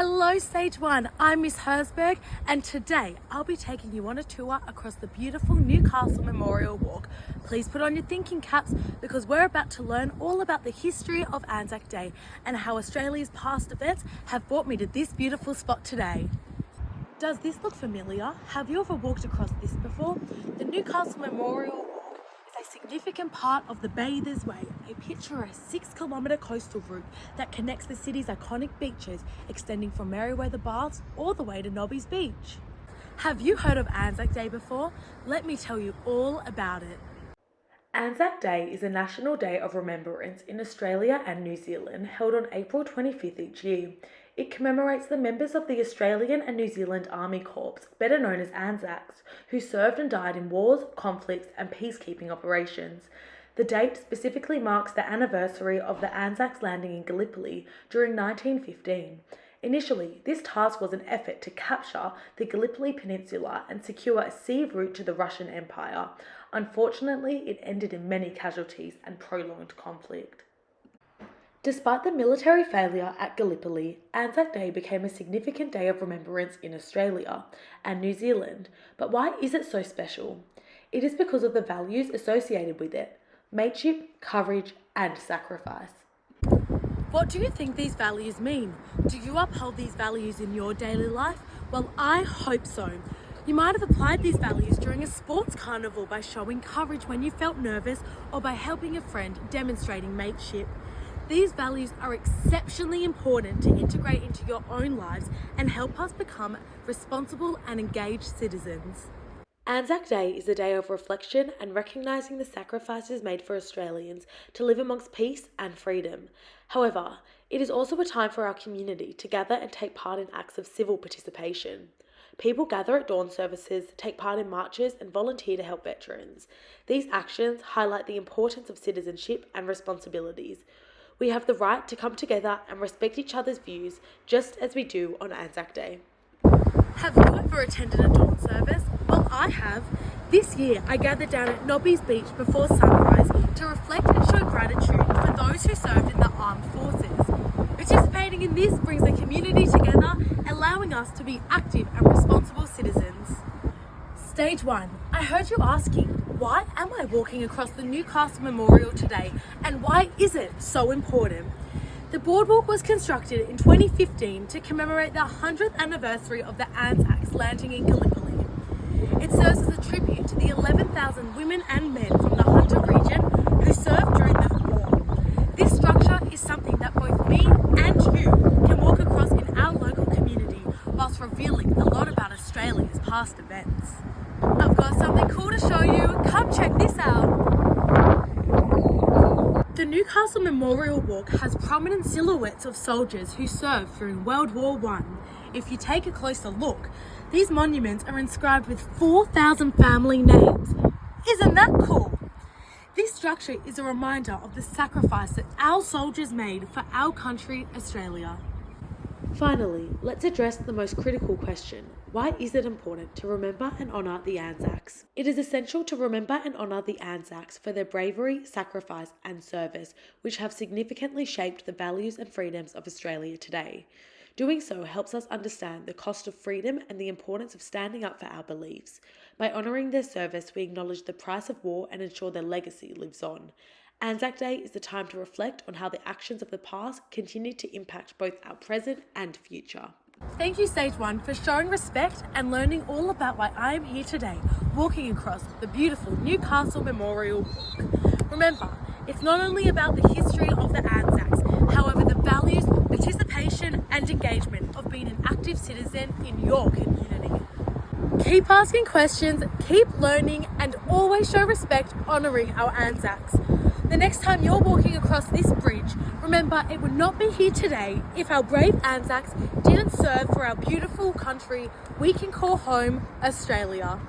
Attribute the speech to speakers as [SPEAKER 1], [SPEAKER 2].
[SPEAKER 1] Hello Stage 1, I'm Miss Herzberg and today I'll be taking you on a tour across the beautiful Newcastle Memorial Walk. Please put on your thinking caps because we're about to learn all about the history of Anzac Day and how Australia's past events have brought me to this beautiful spot today. Does this look familiar? Have you ever walked across this before? The Newcastle Memorial Walk is a significant part of the Bathers Way, a picturesque 6-kilometre coastal route that connects the city's iconic beaches, extending from Merewether Baths all the way to Nobby's Beach. Have you heard of Anzac Day before? Let me tell you all about it. Anzac Day is a national day of remembrance in Australia and New Zealand, held on April 25th each year. It commemorates the members of the Australian and New Zealand Army Corps, better known as Anzacs, who served and died in wars, conflicts and peacekeeping operations. The date specifically marks the anniversary of the Anzacs landing in Gallipoli during 1915. Initially, this task was an effort to capture the Gallipoli Peninsula and secure a sea route to the Russian Empire. Unfortunately, it ended in many casualties and prolonged conflict. Despite the military failure at Gallipoli, Anzac Day became a significant day of remembrance in Australia and New Zealand. But why is it so special? It is because of the values associated with it: mateship, courage, and sacrifice. What do you think these values mean? Do you uphold these values in your daily life? Well, I hope so. You might have applied these values during a sports carnival by showing courage when you felt nervous or by helping a friend demonstrating mateship. These values are exceptionally important to integrate into your own lives and help us become responsible and engaged citizens. Anzac Day is a day of reflection and recognising the sacrifices made for Australians to live amongst peace and freedom. However, it is also a time for our community to gather and take part in acts of civil participation. People gather at dawn services, take part in marches and volunteer to help veterans. These actions highlight the importance of citizenship and responsibilities. We have the right to come together and respect each other's views just as we do on Anzac Day. Have you ever attended a dawn service? Well, I have. This year, I gathered down at Nobby's Beach before sunrise to reflect and show gratitude for those who served in the armed forces. Participating in this brings the community together, allowing us to be active and responsible citizens. Stage 1. I heard you asking, why am I walking across the Newcastle Memorial today and why is it so important? The boardwalk was constructed in 2015 to commemorate the 100th anniversary of the Anzacs landing in Gallipoli. It serves as a tribute to the 11,000 women and men from the Hunter region who served during the war. This structure is something that both me and you can walk across in our local community whilst revealing a lot about Australia's past events. I've got something cool to show you. Come check this out. The Newcastle Memorial Walk has prominent silhouettes of soldiers who served during World War I. If you take a closer look, these monuments are inscribed with 4,000 family names. Isn't that cool? This structure is a reminder of the sacrifice that our soldiers made for our country, Australia. Finally, let's address the most critical question. Why is it important to remember and honour the Anzacs? It is essential to remember and honour the Anzacs for their bravery, sacrifice and service, which have significantly shaped the values and freedoms of Australia today. Doing so helps us understand the cost of freedom and the importance of standing up for our beliefs. By honouring their service, we acknowledge the price of war and ensure their legacy lives on. Anzac Day is the time to reflect on how the actions of the past continue to impact both our present and future. Thank you, Stage 1, for showing respect and learning all about why I am here today, walking across the beautiful Newcastle Memorial Walk. Remember, it's not only about the history of the Anzacs, however the values, participation and engagement of being an active citizen in your community. Keep asking questions, keep learning and always show respect honouring our Anzacs. The next time you're walking across this bridge, remember it would not be here today if our brave Anzacs didn't serve for our beautiful country we can call home, Australia.